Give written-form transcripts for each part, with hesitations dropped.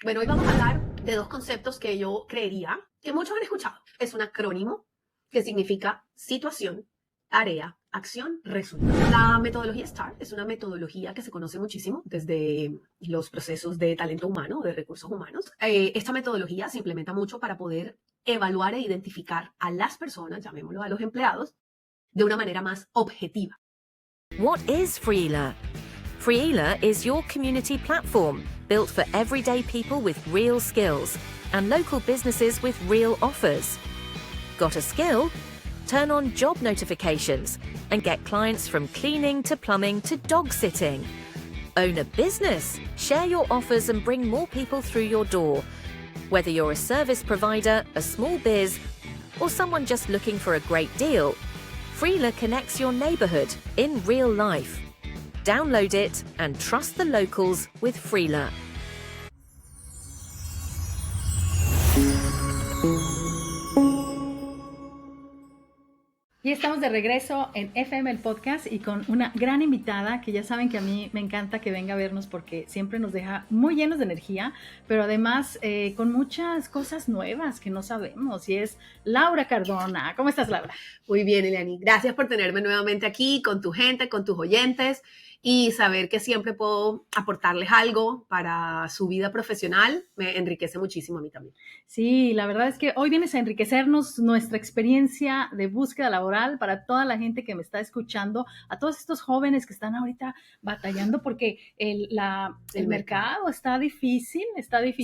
Bueno, hoy vamos a hablar de dos conceptos que yo creería que muchos han escuchado. Es un acrónimo que significa situación, tarea, acción, resultado. La metodología STAR es una metodología que se conoce muchísimo desde los procesos de talento humano, de recursos humanos. Esta metodología se implementa mucho para poder evaluar e identificar a las personas, llamémoslo a los empleados, de una manera más objetiva. What is Freela? Freela is your community platform built for everyday people with real skills and local businesses with real offers. Got a skill? Turn on job notifications and get clients from cleaning to plumbing to dog sitting. Own a business? Share your offers and bring more people through your door. Whether you're a service provider, a small biz, or someone just looking for a great deal, Freela connects your neighborhood in real life. Download it and trust the locals with Freela. Y estamos de regreso en FM el podcast y con una gran invitada que ya saben que a mí me encanta que venga a vernos porque siempre nos deja muy llenos de energía, pero además con muchas cosas nuevas que no sabemos, y es Laura Cardona. ¿Cómo estás, Laura? Muy bien, Eliani. Gracias por tenerme nuevamente aquí con tu gente, con tus oyentes, y saber que siempre puedo aportarles algo para su vida profesional me enriquece muchísimo a mí también. Sí, la verdad es que hoy vienes a enriquecernos nuestra experiencia de búsqueda laboral para toda la gente que me está escuchando, a todos estos jóvenes que están ahorita batallando porque el mercado está difícil,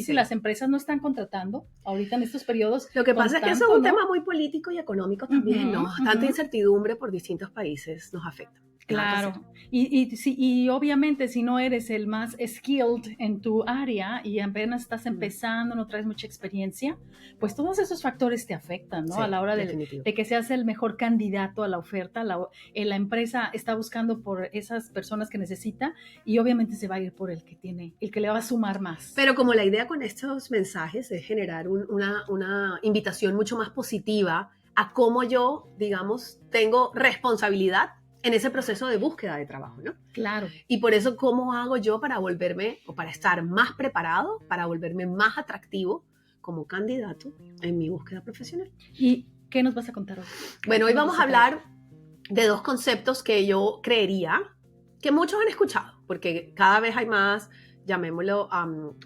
sí. Las empresas no están contratando ahorita en estos periodos. Lo que pasa es que eso es un tema muy político y económico también, ¿no? Tanta incertidumbre por distintos países nos afecta. Claro, y obviamente si no eres el más skilled en tu área y apenas estás empezando, no traes mucha experiencia, pues todos esos factores te afectan, ¿no? Sí, a la hora de que seas el mejor candidato a la oferta, la empresa está buscando por esas personas que necesita y obviamente se va a ir por el que le va a sumar más. Pero como la idea con estos mensajes es generar una invitación mucho más positiva a cómo yo, digamos, tengo responsabilidad en ese proceso de búsqueda de trabajo, ¿no? Claro. Y por eso, ¿cómo hago yo para volverme o para estar más preparado, para volverme más atractivo como candidato en mi búsqueda profesional? ¿Y qué nos vas a contar hoy? Bueno, hoy vamos a hablar de dos conceptos que yo creería que muchos han escuchado, porque cada vez hay más, llamémoslo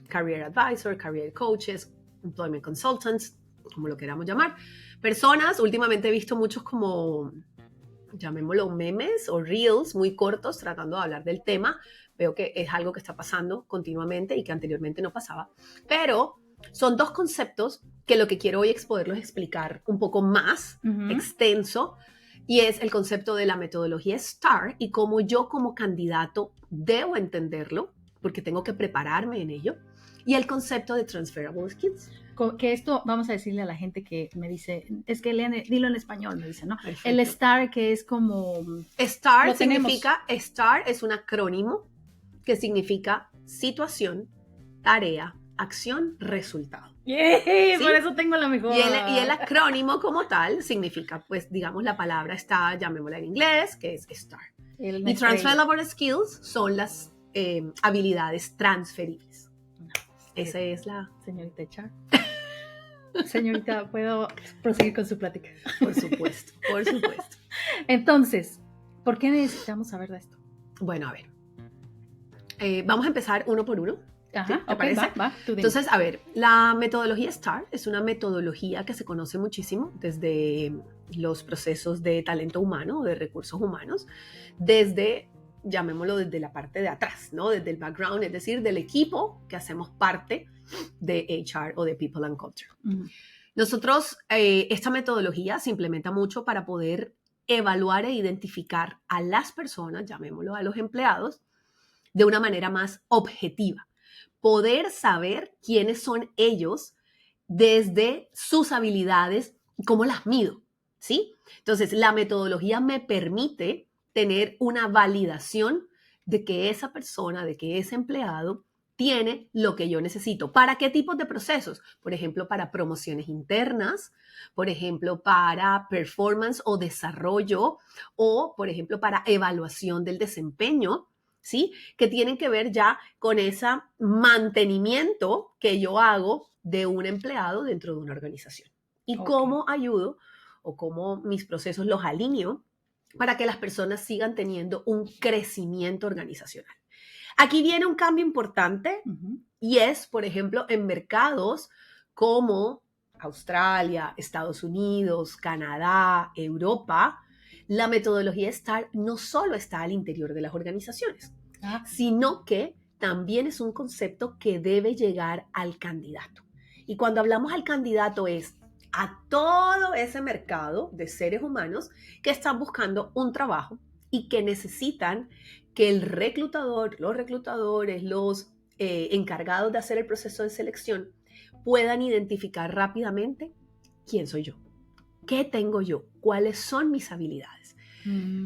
career advisor, career coaches, employment consultants, como lo queramos llamar. Personas, últimamente he visto muchos como, llamémoslo memes o reels muy cortos tratando de hablar del tema. Veo que es algo que está pasando continuamente y que anteriormente no pasaba. Pero son dos conceptos que lo que quiero hoy es poderlos explicar un poco más extenso, y es el concepto de la metodología STAR y cómo yo como candidato debo entenderlo, porque tengo que prepararme en ello, y el concepto de transferable skills. Que esto vamos a decirle a la gente que me dice, es que dilo en español, me dice, ¿no? Perfecto. El STAR, que es como... STAR significa, STAR es un acrónimo que significa situación, tarea, acción, resultado. Yeah, ¿sí? Por eso tengo la mejor. Y el acrónimo como tal significa, pues, digamos, la palabra está, llamémosla en inglés, que es STAR. Y transferable skills son las habilidades transferibles. Esa es la... Señorita Char. Señorita, ¿puedo proseguir con su plática? Por supuesto, por supuesto. Entonces, ¿por qué necesitamos saber de esto? Bueno, a ver. Vamos a empezar uno por uno. Ajá, ¿Te parece? Va, entonces, a ver, la metodología STAR es una metodología que se conoce muchísimo desde los procesos de talento humano, de recursos humanos, desde, llamémoslo, desde la parte de atrás, ¿no? Desde el background, es decir, del equipo que hacemos parte de HR o de People and Culture. Nosotros, esta metodología se implementa mucho para poder evaluar e identificar a las personas, llamémoslo a los empleados, de una manera más objetiva. Poder saber quiénes son ellos desde sus habilidades y cómo las mido, ¿sí? Entonces, la metodología me permite tener una validación de que esa persona, de que ese empleado tiene lo que yo necesito. ¿Para qué tipos de procesos? Por ejemplo, para promociones internas, por ejemplo, para performance o desarrollo, o, por ejemplo, para evaluación del desempeño, ¿sí? Que tienen que ver ya con ese mantenimiento que yo hago de un empleado dentro de una organización. Y cómo ayudo o cómo mis procesos los alineo para que las personas sigan teniendo un crecimiento organizacional. Aquí viene un cambio importante y es, por ejemplo, en mercados como Australia, Estados Unidos, Canadá, Europa, la metodología STAR no solo está al interior de las organizaciones, sino que también es un concepto que debe llegar al candidato. Y cuando hablamos al candidato es a todo ese mercado de seres humanos que están buscando un trabajo y que necesitan que el reclutador, los reclutadores, los encargados de hacer el proceso de selección puedan identificar rápidamente quién soy yo, qué tengo yo, cuáles son mis habilidades.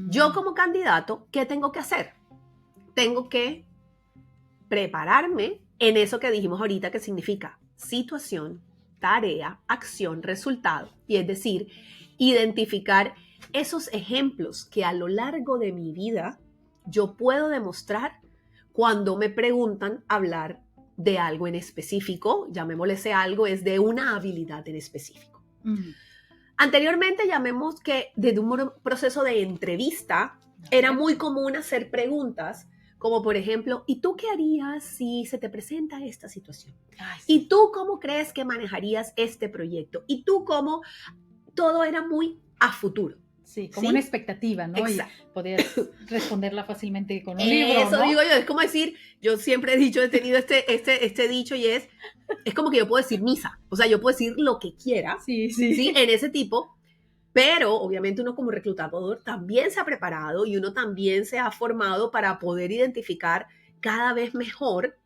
Yo como candidato, ¿qué tengo que hacer? Tengo que prepararme en eso que dijimos ahorita que significa situación, tarea, acción, resultado. Y es decir, identificar esos ejemplos que a lo largo de mi vida yo puedo demostrar cuando me preguntan hablar de algo en específico, llamémosle ese algo, es de una habilidad en específico. Anteriormente llamemos que desde un proceso de entrevista era muy común hacer preguntas como por ejemplo, ¿y tú qué harías si se te presenta esta situación? ¿Y tú cómo crees que manejarías este proyecto? ¿Y tú cómo? Todo era muy a futuro. Sí, como una expectativa, ¿no? Exacto. Y podías responderla fácilmente con un libro, Eso ¿no? digo yo, es como decir, yo siempre he dicho, he tenido este dicho y es como que yo puedo decir misa, o sea, yo puedo decir lo que quiera, ¿sí? En ese tipo, pero obviamente uno como reclutador también se ha preparado y uno también se ha formado para poder identificar cada vez mejor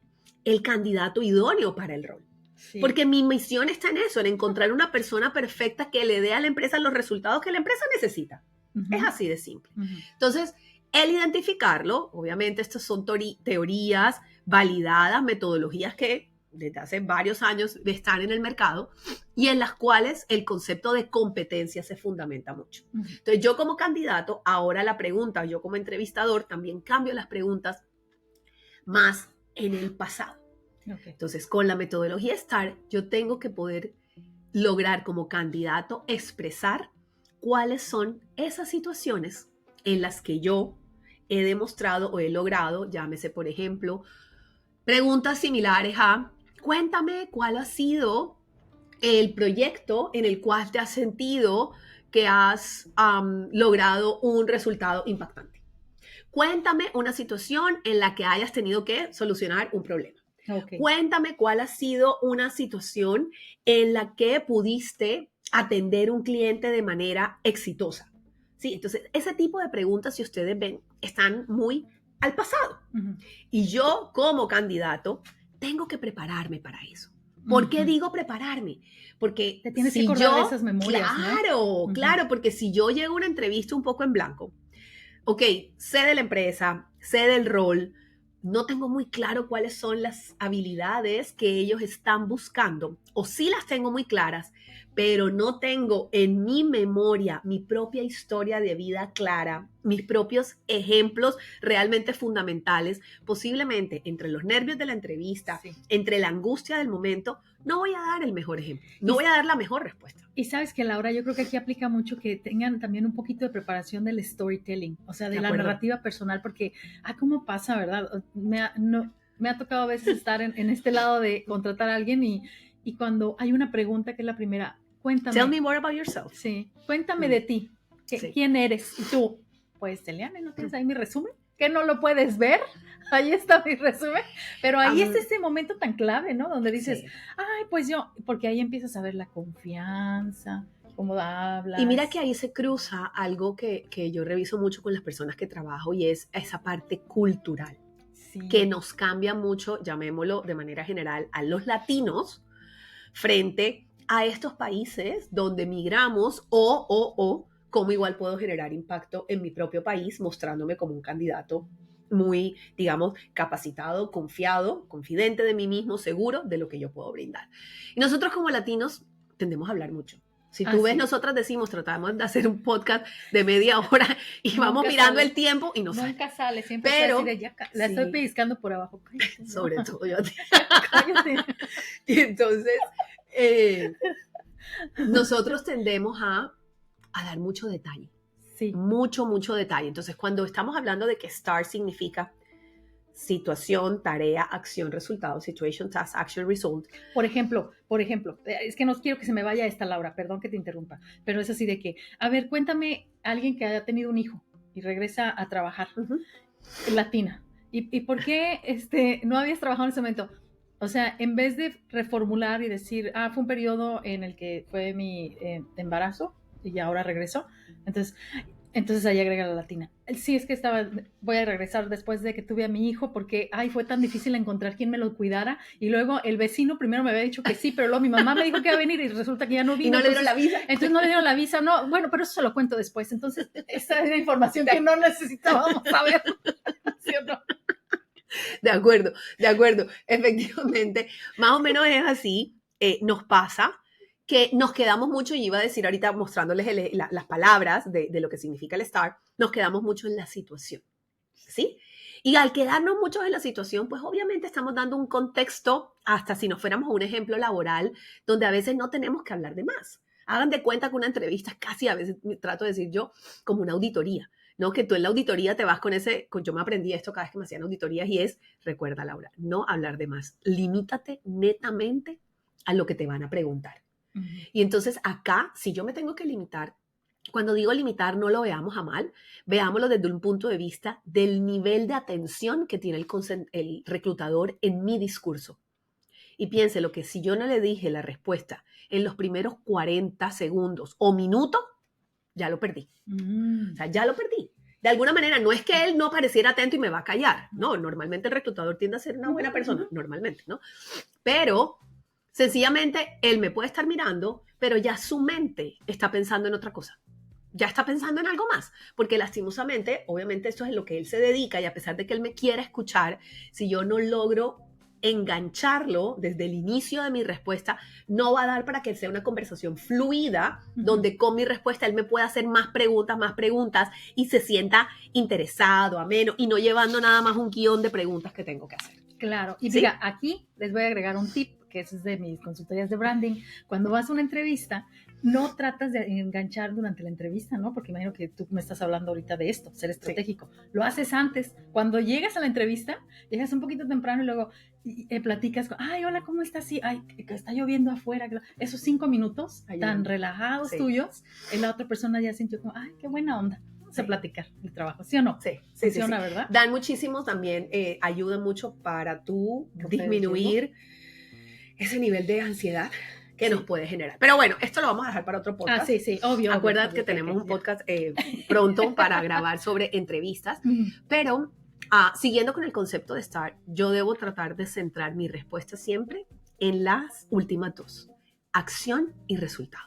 el candidato idóneo para el rol. Sí. Porque mi misión está en eso, en encontrar una persona perfecta que le dé a la empresa los resultados que la empresa necesita. Es así de simple. Entonces, el identificarlo, obviamente estas son teorías validadas, metodologías que desde hace varios años están en el mercado y en las cuales el concepto de competencia se fundamenta mucho. Entonces, yo como candidato, ahora la pregunta, yo como entrevistador, también cambio las preguntas más en el pasado. Entonces, con la metodología STAR, yo tengo que poder lograr como candidato expresar cuáles son esas situaciones en las que yo he demostrado o he logrado, llámese por ejemplo, preguntas similares a, cuéntame cuál ha sido el proyecto en el cual te has sentido que has logrado un resultado impactante. Cuéntame una situación en la que hayas tenido que solucionar un problema. Cuéntame cuál ha sido una situación en la que pudiste atender un cliente de manera exitosa. ¿Sí? Entonces, ese tipo de preguntas, si ustedes ven, están muy al pasado. Y yo, como candidato, tengo que prepararme para eso. ¿Por qué digo prepararme? Porque te tienes que acordar de esas memorias, ¿no? Claro, porque si yo llego a una entrevista un poco en blanco, sé de la empresa, sé del rol, no tengo muy claro cuáles son las habilidades que ellos están buscando, o sí las tengo muy claras, pero no tengo en mi memoria mi propia historia de vida clara, mis propios ejemplos realmente fundamentales, posiblemente entre los nervios de la entrevista, entre la angustia del momento, no voy a dar el mejor ejemplo, no voy a dar la mejor respuesta. Y sabes que, Laura, yo creo que aquí aplica mucho que tengan también un poquito de preparación del storytelling, o sea, de la narrativa personal, porque, ¿cómo pasa, verdad? Me ha tocado a veces estar en este lado de contratar a alguien y cuando hay una pregunta que es la primera, cuéntame. Tell me more about yourself. Sí, cuéntame de ti. ¿Quién eres? Y tú, pues, Eliane, ¿no tienes ahí mi resumen? ¿Que no lo puedes ver? Ahí está mi resumen. Pero ahí es ese momento tan clave, ¿no? Donde dices, pues yo, porque ahí empiezas a ver la confianza, cómo hablas. Y mira que ahí se cruza algo que yo reviso mucho con las personas que trabajo y es esa parte cultural, que nos cambia mucho, llamémoslo de manera general, a los latinos frente a estos países donde migramos o cómo igual puedo generar impacto en mi propio país mostrándome como un candidato muy, digamos, capacitado, confiado, confidente de mí mismo, seguro de lo que yo puedo brindar. Y nosotros como latinos tendemos a hablar mucho. O Si tú ves, nosotras decimos, tratamos de hacer un podcast de media hora y vamos mirando el tiempo y no sale. Nunca sale, siempre pero así de ya, la estoy pellizcando por abajo. Cállate, sobre todo yo. Cállate. Y entonces, nosotros tendemos a dar mucho detalle. Sí. Mucho detalle. Entonces, cuando estamos hablando de que STAR significa situación, tarea, acción, resultado, situation, task, action, result. Por ejemplo, es que no quiero que se me vaya esta, Laura, perdón que te interrumpa, pero es así de que, a ver, cuéntame alguien que haya tenido un hijo y regresa a trabajar, latina, ¿y por qué no habías trabajado en ese momento? O sea, en vez de reformular y decir, fue un periodo en el que fue mi embarazo y ahora regresó, entonces ahí agrega la latina. Sí, es que voy a regresar después de que tuve a mi hijo porque, fue tan difícil encontrar quien me lo cuidara y luego el vecino primero me había dicho que sí, pero luego mi mamá me dijo que iba a venir y resulta que ya no vino. Y no le dieron la visa. Entonces no le dieron la visa, no, bueno, pero eso se lo cuento después. Entonces, esa es la información que no necesitábamos saber, ¿sí o no? De acuerdo. Efectivamente, más o menos es así, nos pasa que nos quedamos mucho, y iba a decir ahorita mostrándoles las palabras de lo que significa el STAR, nos quedamos mucho en la situación, ¿sí? Y al quedarnos mucho en la situación, pues obviamente estamos dando un contexto, hasta si nos fuéramos a un ejemplo laboral, donde a veces no tenemos que hablar de más. Hagan de cuenta que una entrevista es casi, a veces trato de decir yo, como una auditoría, ¿no? Que tú en la auditoría te vas yo me aprendí esto cada vez que me hacían auditorías y es, recuerda, Laura, no hablar de más. Limítate netamente a lo que te van a preguntar. Y entonces acá, si yo me tengo que limitar, cuando digo limitar, no lo veamos a mal, veámoslo desde un punto de vista del nivel de atención que tiene el reclutador en mi discurso. Y piénselo que si yo no le dije la respuesta en los primeros 40 segundos o minutos, ya lo perdí. O sea, ya lo perdí. De alguna manera, no es que él no pareciera atento y me va a callar. No, normalmente el reclutador tiende a ser una buena persona, normalmente, ¿no? Pero sencillamente, él me puede estar mirando, pero ya su mente está pensando en otra cosa. Ya está pensando en algo más. Porque lastimosamente, obviamente esto es en lo que él se dedica y a pesar de que él me quiera escuchar, si yo no logro engancharlo desde el inicio de mi respuesta, no va a dar para que sea una conversación fluida, donde con mi respuesta él me pueda hacer más preguntas y se sienta interesado, ameno y no llevando nada más un guión de preguntas que tengo que hacer. Claro. Y mira, aquí les voy a agregar un tip, que es de mis consultorías de branding. Cuando vas a una entrevista, no tratas de enganchar durante la entrevista, ¿no? Porque imagino que tú me estás hablando ahorita de esto, ser estratégico. Sí. Lo haces antes. Cuando llegas a la entrevista, llegas un poquito temprano y luego platicas con, hola, ¿cómo estás? Sí, que está lloviendo afuera. Esos 5 minutos tan relajados tuyos, la otra persona ya sintió como, qué buena onda. A platicar el trabajo, ¿sí o no? Sí. Funciona, ¿verdad? Dan muchísimo también, ayuda mucho para tú disminuir ese nivel de ansiedad que nos puede generar. Pero bueno, esto lo vamos a dejar para otro podcast. Sí, obvio. Acuérdate que tenemos un podcast pronto para grabar sobre entrevistas, pero siguiendo con el concepto de STAR, yo debo tratar de centrar mi respuesta siempre en las últimas dos, acción y resultado.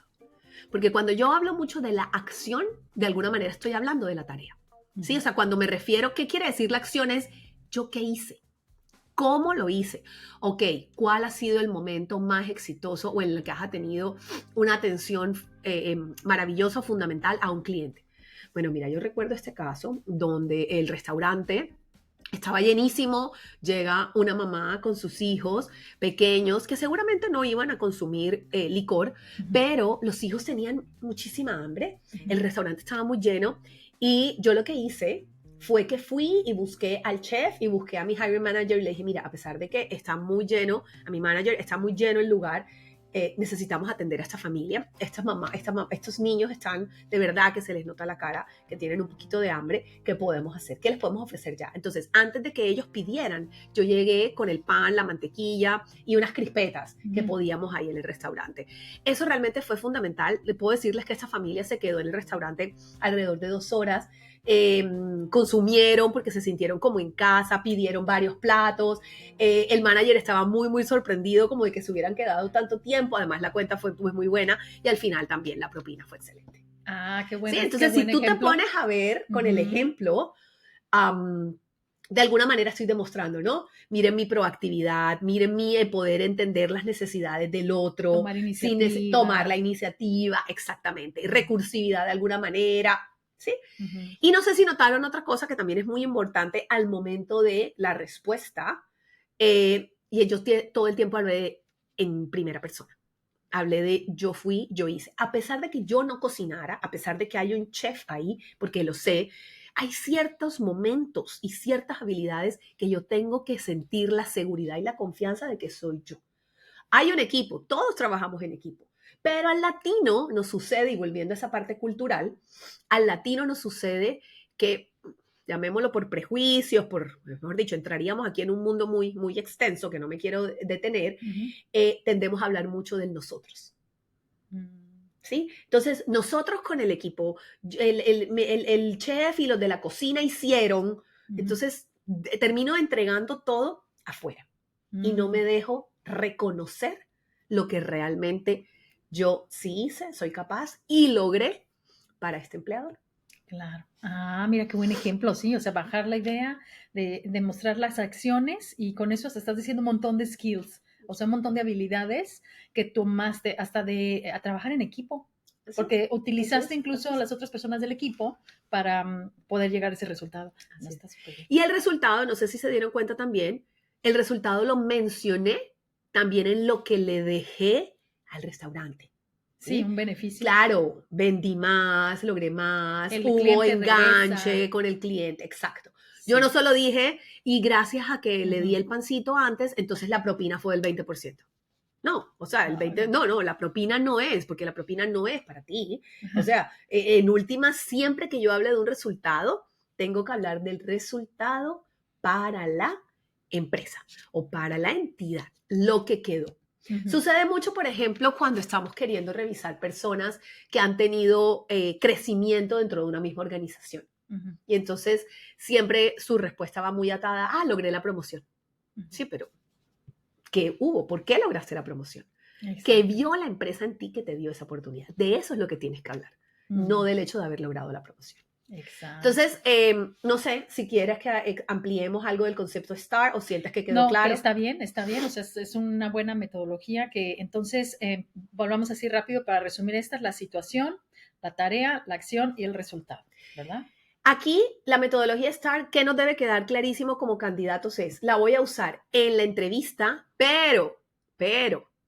Porque cuando yo hablo mucho de la acción, de alguna manera estoy hablando de la tarea. ¿Sí? O sea, cuando me refiero, ¿qué quiere decir la acción? Es yo qué hice, cómo lo hice. Ok, ¿cuál ha sido el momento más exitoso o en el que has tenido una atención maravillosa, fundamental a un cliente? Bueno, mira, yo recuerdo este caso donde el restaurante estaba llenísimo, llega una mamá con sus hijos pequeños que seguramente no iban a consumir licor, pero los hijos tenían muchísima hambre, el restaurante estaba muy lleno y yo lo que hice fue que fui y busqué al chef y busqué a mi hiring manager y le dije, mira, a pesar de que está muy lleno, a mi manager está muy lleno el lugar, necesitamos atender a esta familia, estos niños están de verdad que se les nota la cara, que tienen un poquito de hambre, ¿qué podemos hacer? ¿Qué les podemos ofrecer ya? Entonces, antes de que ellos pidieran, yo llegué con el pan, la mantequilla y unas crispetas que podíamos ahí en el restaurante. Eso realmente fue fundamental. Le puedo decirles que esta familia se quedó en el restaurante alrededor de 2 horas, consumieron porque se sintieron como en casa, pidieron varios platos, el manager estaba muy sorprendido como de que se hubieran quedado tanto tiempo, además la cuenta fue muy buena y al final también la propina fue excelente. Qué bueno. Sí, entonces si tú te pones a ver con el ejemplo, de alguna manera estoy demostrando, ¿no? Miren mi proactividad, miren mi poder entender las necesidades del otro, Tomar iniciativa. tomar la iniciativa, exactamente, recursividad de alguna manera, ¿sí? Ujú. Y no sé si notaron otra cosa que también es muy importante al momento de la respuesta, y yo todo el tiempo hablé en primera persona. Hablé de yo fui, yo hice. A pesar de que yo no cocinara, a pesar de que hay un chef ahí, porque lo sé, hay ciertos momentos y ciertas habilidades que yo tengo que sentir la seguridad y la confianza de que soy yo. Hay un equipo, todos trabajamos en equipo, pero al latino nos sucede, y volviendo a esa parte cultural, al latino nos sucede que, llamémoslo por prejuicios, mejor dicho, entraríamos aquí en un mundo muy, muy extenso que no me quiero detener, tendemos a hablar mucho de nosotros. ¿Sí? Entonces, nosotros con el equipo, el chef y los de la cocina hicieron, entonces termino entregando todo afuera y no me dejo reconocer lo que realmente yo sí hice, soy capaz y logré para este empleador. Claro. Ah, mira qué buen ejemplo, sí. O sea, bajar la idea de mostrar las acciones y con eso hasta estás diciendo un montón de skills, o sea, un montón de habilidades que tomaste hasta de a trabajar en equipo, porque utilizaste incluso a las otras personas del equipo para poder llegar a ese resultado. No, está súper bien. Y el resultado, no sé si se dieron cuenta también, el resultado lo mencioné también en lo que le dejé al restaurante. Sí, un beneficio. Claro, vendí más, logré más, El hubo cliente enganche regresa. con el cliente, exacto. Sí. Yo no solo dije, y gracias a que le di el pancito antes, entonces la propina fue del 20%. No, o sea, el 20%, no, la propina no es, porque la propina no es para ti. O sea, en última, siempre que yo hable de un resultado, tengo que hablar del resultado para la empresa o para la entidad, lo que quedó. Sucede mucho, por ejemplo, cuando estamos queriendo revisar personas que han tenido crecimiento dentro de una misma organización. Y entonces siempre su respuesta va muy atada, logré la promoción. Sí, pero ¿qué hubo? ¿Por qué lograste la promoción? Exacto. ¿Qué vio la empresa en ti que te dio esa oportunidad? De eso es lo que tienes que hablar, no del hecho de haber logrado la promoción. Exacto. Entonces, no sé si quieres que ampliemos algo del concepto STAR o sientas que quedó claro. No, está bien, o sea, es una buena metodología que entonces, volvamos así rápido para resumir, esta es la situación, la tarea, la acción y el resultado, ¿verdad? Aquí, la metodología STAR, que nos debe quedar clarísimo como candidatos es, la voy a usar en la entrevista, pero,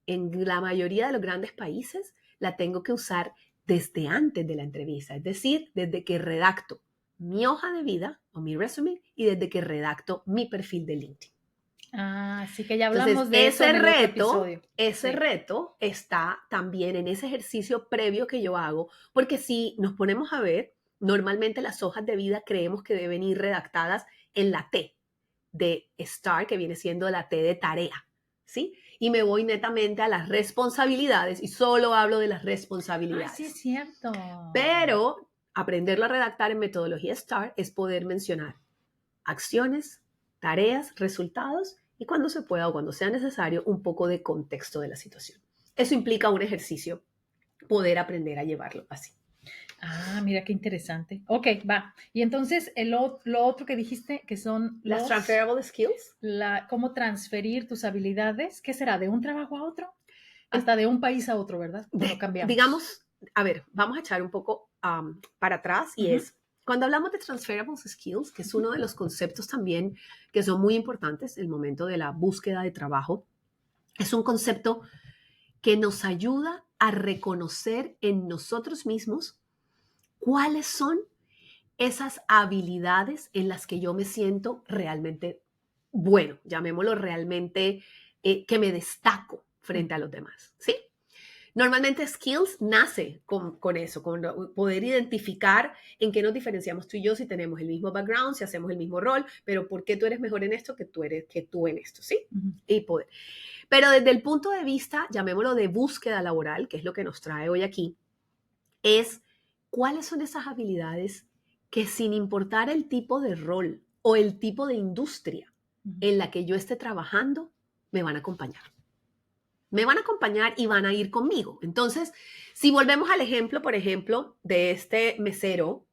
en la mayoría de los grandes países, la tengo que usar desde antes de la entrevista, es decir, desde que redacto mi hoja de vida o mi resumen y desde que redacto mi perfil de LinkedIn. Así que ya hablamos entonces, de ese eso en el reto, otro episodio. Ese reto está también en ese ejercicio previo que yo hago, porque si nos ponemos a ver, normalmente las hojas de vida creemos que deben ir redactadas en la T de STAR, que viene siendo la T de tarea, ¿sí? Y me voy netamente a las responsabilidades y solo hablo de las responsabilidades. Sí, es cierto. Pero aprenderlo a redactar en metodología STAR es poder mencionar acciones, tareas, resultados y cuando se pueda o cuando sea necesario un poco de contexto de la situación. Eso implica un ejercicio, poder aprender a llevarlo así. Mira qué interesante. Ok, va. Y entonces lo otro que dijiste que son las transferable skills. Cómo transferir tus habilidades. ¿Qué será? ¿De un trabajo a otro? Hasta de un país a otro, ¿verdad? Cuando cambiamos. Digamos, a ver, vamos a echar un poco para atrás y es, cuando hablamos de transferable skills, que es uno de los conceptos también que son muy importantes en el momento de la búsqueda de trabajo, es un concepto que nos ayuda a reconocer en nosotros mismos cuáles son esas habilidades en las que yo me siento realmente bueno, llamémoslo realmente que me destaco frente a los demás, ¿sí? Normalmente skills nace con eso, con poder identificar en qué nos diferenciamos tú y yo, si tenemos el mismo background, si hacemos el mismo rol, pero por qué tú eres mejor en esto que tú en esto, ¿sí? Y poder. Pero desde el punto de vista, llamémoslo de búsqueda laboral, que es lo que nos trae hoy aquí, es cuáles son esas habilidades que sin importar el tipo de rol o el tipo de industria en la que yo esté trabajando, me van a acompañar. Me van a acompañar y van a ir conmigo. Entonces, si volvemos al ejemplo, por ejemplo, de este mesero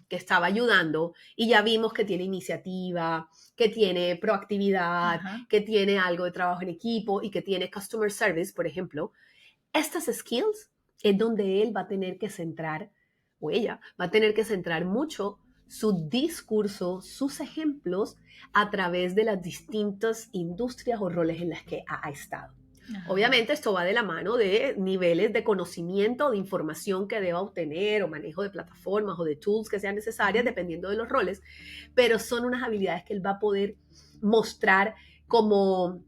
que estaba ayudando y ya vimos que tiene iniciativa, que tiene proactividad, que tiene algo de trabajo en equipo y que tiene customer service, por ejemplo. Estas skills es donde él va a tener que centrar, o ella va a tener que centrar mucho su discurso, sus ejemplos a través de las distintas industrias o roles en las que ha estado. Obviamente esto va de la mano de niveles de conocimiento, de información que deba obtener o manejo de plataformas o de tools que sean necesarias dependiendo de los roles, pero son unas habilidades que él va a poder mostrar como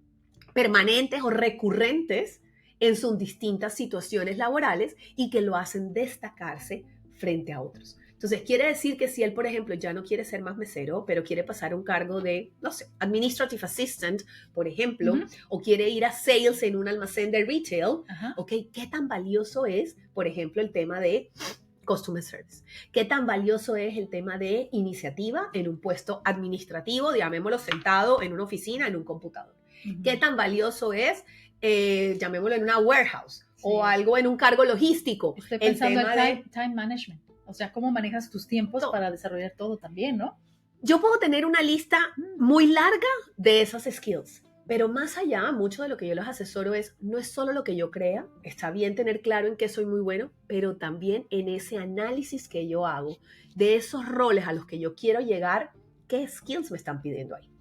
permanentes o recurrentes en sus distintas situaciones laborales y que lo hacen destacarse frente a otros. Entonces, quiere decir que si él, por ejemplo, ya no quiere ser más mesero, pero quiere pasar a un cargo de, no sé, administrative assistant, por ejemplo, o quiere ir a sales en un almacén de retail, ¿ok? ¿Qué tan valioso es, por ejemplo, el tema de customer service? ¿Qué tan valioso es el tema de iniciativa en un puesto administrativo, llamémoslo sentado en una oficina, en un computador? ¿Qué tan valioso es, llamémoslo en una warehouse o algo en un cargo logístico? Estoy pensando en time management. O sea, cómo manejas tus tiempos para desarrollar todo también, ¿no? Yo puedo tener una lista muy larga de esas skills, pero más allá, mucho de lo que yo les asesoro no es solo lo que yo crea, está bien tener claro en qué soy muy bueno, pero también en ese análisis que yo hago de esos roles a los que yo quiero llegar, qué skills me están pidiendo ahí.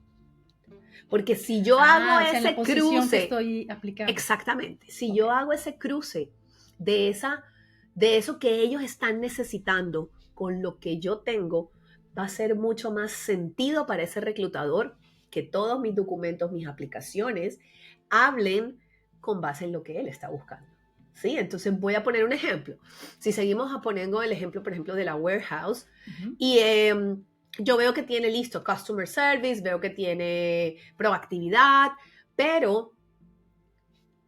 Porque si yo hago ese cruce, que estoy aplicando. Exactamente, si yo hago ese cruce de eso que ellos están necesitando con lo que yo tengo, va a ser mucho más sentido para ese reclutador que todos mis documentos, mis aplicaciones, hablen con base en lo que él está buscando. ¿Sí? Entonces voy a poner un ejemplo. Si seguimos poniendo el ejemplo, por ejemplo, de la warehouse, y yo veo que tiene listo customer service, veo que tiene proactividad, pero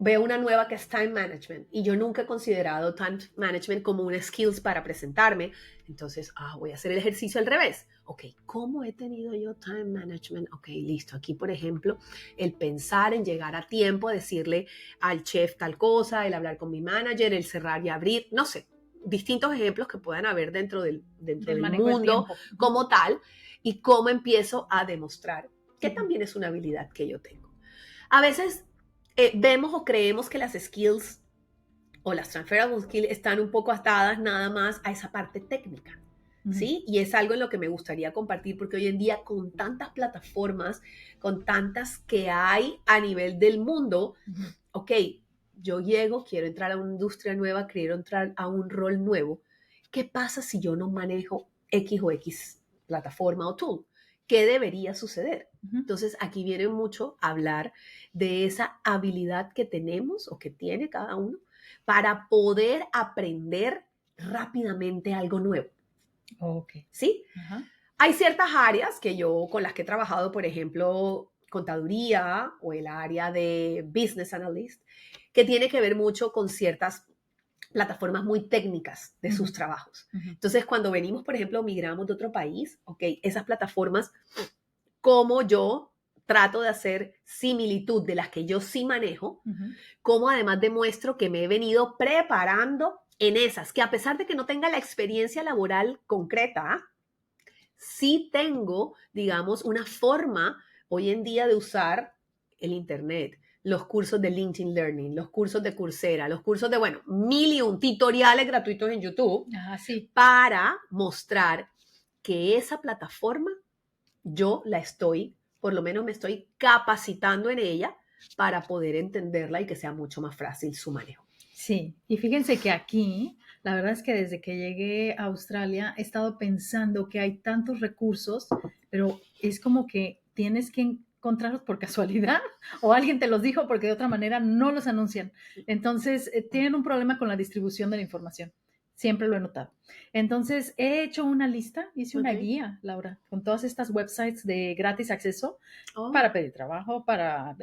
veo una nueva que es time management y yo nunca he considerado time management como una skills para presentarme. Entonces, voy a hacer el ejercicio al revés. Ok, ¿cómo he tenido yo time management? Ok, listo. Aquí, por ejemplo, el pensar en llegar a tiempo, decirle al chef tal cosa, el hablar con mi manager, el cerrar y abrir, no sé, distintos ejemplos que puedan haber dentro del mundo como tal y cómo empiezo a demostrar que también es una habilidad que yo tengo. A veces vemos o creemos que las skills o las transferable skills están un poco atadas nada más a esa parte técnica, ¿sí? Y es algo en lo que me gustaría compartir porque hoy en día con tantas plataformas, con tantas que hay a nivel del mundo, ok, yo llego, quiero entrar a una industria nueva, quiero entrar a un rol nuevo. ¿Qué pasa si yo no manejo X o X plataforma o tool? ¿Qué debería suceder? Entonces, aquí viene mucho a hablar de esa habilidad que tenemos o que tiene cada uno para poder aprender rápidamente algo nuevo. Okay. ¿Sí? Hay ciertas áreas con las que he trabajado, por ejemplo, contaduría o el área de business analyst, que tiene que ver mucho con ciertas plataformas muy técnicas de sus trabajos. Entonces, cuando venimos, por ejemplo, migramos de otro país, ok, esas plataformas, como yo trato de hacer similitud de las que yo sí manejo, como además demuestro que me he venido preparando en esas, que a pesar de que no tenga la experiencia laboral concreta, sí tengo, digamos, una forma hoy en día de usar el Internet, los cursos de LinkedIn Learning, los cursos de Coursera, los cursos de, mil y un tutoriales gratuitos en YouTube, para mostrar que esa plataforma yo la estoy, por lo menos me estoy capacitando en ella para poder entenderla y que sea mucho más fácil su manejo. Sí, y fíjense que aquí, la verdad es que desde que llegué a Australia he estado pensando que hay tantos recursos, pero es como que tienes que encontrarlos por casualidad o alguien te los dijo porque de otra manera no los anuncian. Entonces, tienen un problema con la distribución de la información. Siempre lo he notado. Entonces, he hecho una lista, hice una guía, Laura, con todas estas websites de gratis acceso para pedir trabajo, para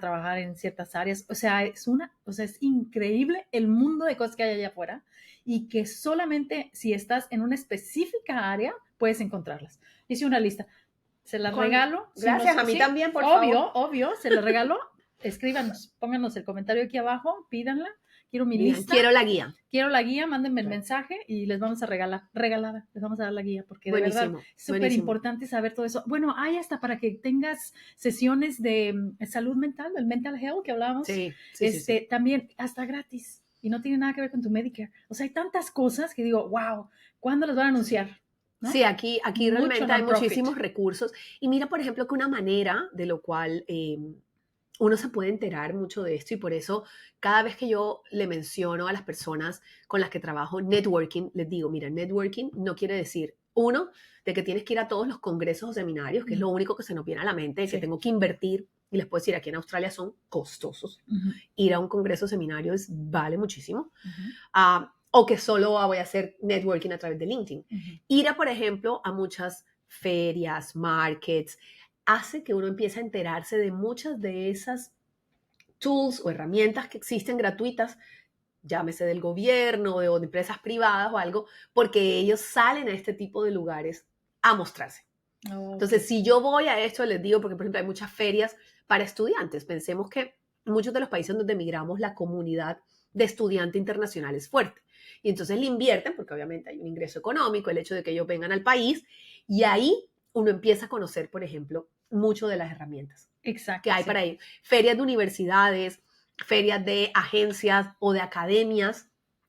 trabajar en ciertas áreas. O sea, es increíble el mundo de cosas que hay allá afuera y que solamente si estás en una específica área puedes encontrarlas. Hice una lista. Se las regalo. Gracias, a mí también, por favor. Obvio, se las regalo. Escríbanos, pónganos el comentario aquí abajo, pídanla. quiero mi Bien, lista. Quiero la guía. Mándenme el mensaje y les vamos a regalada, les vamos a dar la guía, porque de verdad es súper importante saber todo eso. Bueno, hay hasta para que tengas sesiones de salud mental, del mental health que hablábamos, sí. También hasta gratis, y no tiene nada que ver con tu Medicare. O sea, hay tantas cosas que digo, wow, ¿cuándo las van a anunciar? ¿No? Sí, aquí realmente hay muchísimos recursos. Y mira, por ejemplo, que una manera de lo cual uno se puede enterar mucho de esto, y por eso cada vez que yo le menciono a las personas con las que trabajo networking, les digo, mira, networking no quiere decir, uno, de que tienes que ir a todos los congresos o seminarios, que es lo único que se nos viene a la mente, que tengo que invertir, y les puedo decir, aquí en Australia son costosos. Ir a un congreso o seminario vale muchísimo. O que solo voy a hacer networking a través de LinkedIn. Ir a, por ejemplo, a muchas ferias, markets, hace que uno empiece a enterarse de muchas de esas tools o herramientas que existen gratuitas, llámese del gobierno o de empresas privadas o algo, porque ellos salen a este tipo de lugares a mostrarse. Entonces, si yo voy a esto, les digo, porque por ejemplo hay muchas ferias para estudiantes. Pensemos que muchos de los países donde emigramos, la comunidad de estudiante internacional es fuerte. Y entonces le invierten, porque obviamente hay un ingreso económico, el hecho de que ellos vengan al país, y ahí uno empieza a conocer, por ejemplo, mucho de las herramientas que hay para ello. Ferias de universidades, ferias de agencias o de academias,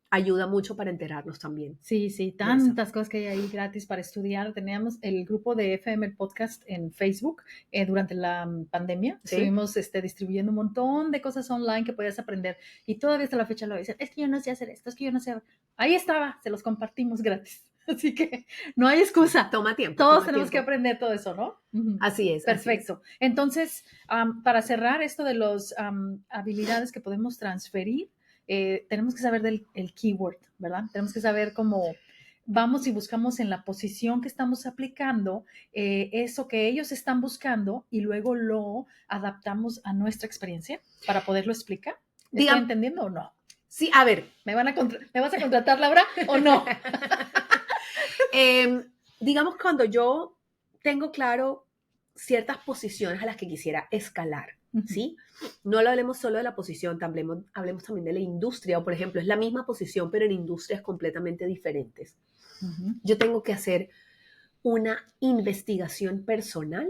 ayuda mucho para enterarnos también. Sí, tantas cosas que hay ahí gratis para estudiar. Teníamos el grupo de FM el Podcast en Facebook durante la pandemia. ¿Sí? Estuvimos distribuyendo un montón de cosas online que podías aprender, y todavía hasta la fecha lo dicen, es que yo no sé hacer esto, es que yo no sé. Ahí estaba, se los compartimos gratis. Así que no hay excusa. Toma tiempo. Todos tenemos que aprender todo eso, ¿no? Así es. Perfecto. Así es. Entonces, para cerrar esto de las habilidades que podemos transferir, tenemos que saber el keyword, ¿verdad? Tenemos que saber cómo vamos y buscamos en la posición que estamos aplicando eso que ellos están buscando, y luego lo adaptamos a nuestra experiencia para poderlo explicar. ¿Estoy entendiendo o no? Sí, a ver. ¿Me vas a contratar, Laura, o no? Digamos, cuando yo tengo claro ciertas posiciones a las que quisiera escalar, ¿sí? No lo hablemos solo de la posición, hablemos también de la industria, o por ejemplo, es la misma posición, pero en industrias completamente diferentes. Yo tengo que hacer una investigación personal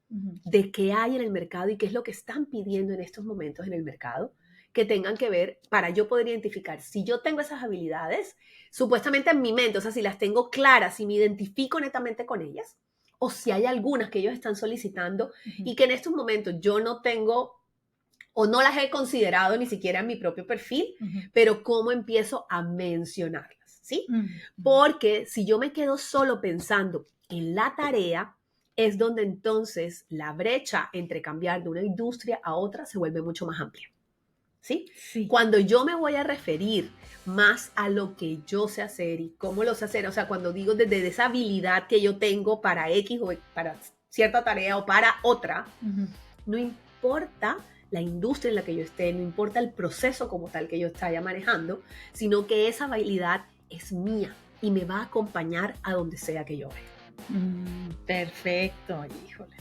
de qué hay en el mercado y qué es lo que están pidiendo en estos momentos en el mercado, que tengan que ver para yo poder identificar si yo tengo esas habilidades, supuestamente en mi mente, o sea, si las tengo claras, si me identifico netamente con ellas, o si hay algunas que ellos están solicitando y que en estos momentos yo no tengo o no las he considerado ni siquiera en mi propio perfil, pero cómo empiezo a mencionarlas, ¿sí? Porque si yo me quedo solo pensando en la tarea, es donde entonces la brecha entre cambiar de una industria a otra se vuelve mucho más amplia. ¿Sí? Sí. Cuando yo me voy a referir más a lo que yo sé hacer y cómo lo sé hacer, o sea, cuando digo desde esa habilidad que yo tengo para X o para cierta tarea o para otra, no importa la industria en la que yo esté, no importa el proceso como tal que yo esté manejando, sino que esa habilidad es mía y me va a acompañar a donde sea que yo vaya. Perfecto, híjole.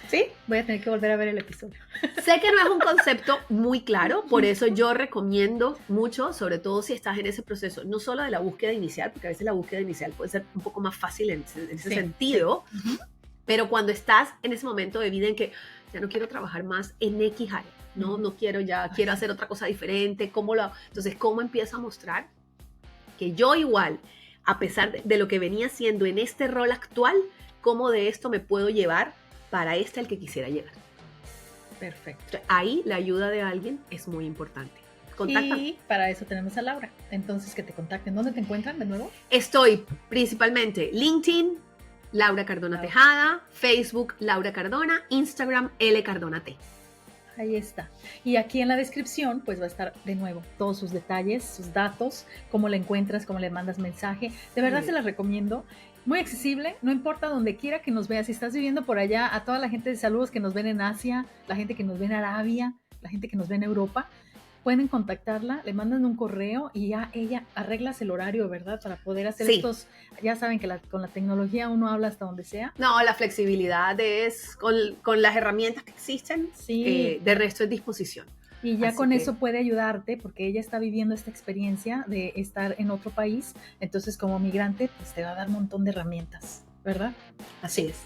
¿Sí? Voy a tener que volver a ver el episodio. Sé que no es un concepto muy claro, por eso yo recomiendo mucho, sobre todo si estás en ese proceso, no solo de la búsqueda inicial, porque a veces la búsqueda inicial puede ser un poco más fácil en ese sentido, pero cuando estás en ese momento de vida en que ya no quiero trabajar más en X área, no quiero ya, quiero hacer otra cosa diferente, entonces, ¿cómo empiezo a mostrar que yo igual, a pesar de lo que venía haciendo en este rol actual, cómo de esto me puedo llevar para al que quisiera llegar? Perfecto. Ahí la ayuda de alguien es muy importante. Contáctame. Y para eso tenemos a Laura. Entonces, que te contacten. ¿Dónde te encuentran de nuevo? Estoy principalmente LinkedIn, Laura Cardona Tejada, Facebook, Laura Cardona, Instagram, L Cardona T. Ahí está. Y aquí en la descripción, pues va a estar de nuevo todos sus detalles, sus datos, cómo la encuentras, cómo le mandas mensaje. De verdad se las recomiendo. Muy accesible, no importa donde quiera que nos veas. Si estás viviendo por allá, a toda la gente de saludos que nos ven en Asia, la gente que nos ve en Arabia, la gente que nos ve en Europa, pueden contactarla, le mandan un correo y ya ella arreglas el horario, ¿verdad? Para poder hacer estos, ya saben que con la tecnología uno habla hasta donde sea. No, la flexibilidad es con las herramientas que existen, de resto es disposición. Y ya Así con que- eso puede ayudarte, porque ella está viviendo esta experiencia de estar en otro país, entonces como migrante, pues te va a dar un montón de herramientas, ¿verdad? Así es.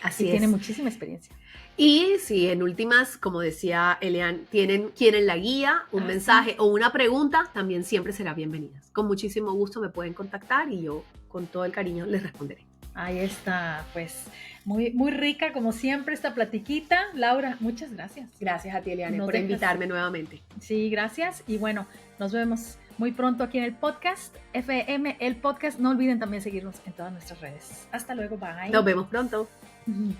Así Y es. tiene muchísima experiencia. Y si en últimas, como decía Elian, quieren la guía, un mensaje o una pregunta, también siempre será bienvenidas. Con muchísimo gusto me pueden contactar y yo con todo el cariño les responderé. Ahí está, pues muy, muy rica como siempre esta platiquita. Laura, muchas gracias. Gracias a ti, Eliane, Nos por dejas- invitarme nuevamente. Sí, gracias. Y bueno, nos vemos muy pronto aquí en el podcast FM, el podcast. No olviden también seguirnos en todas nuestras redes. Hasta luego, bye. Nos vemos pronto. Ujú.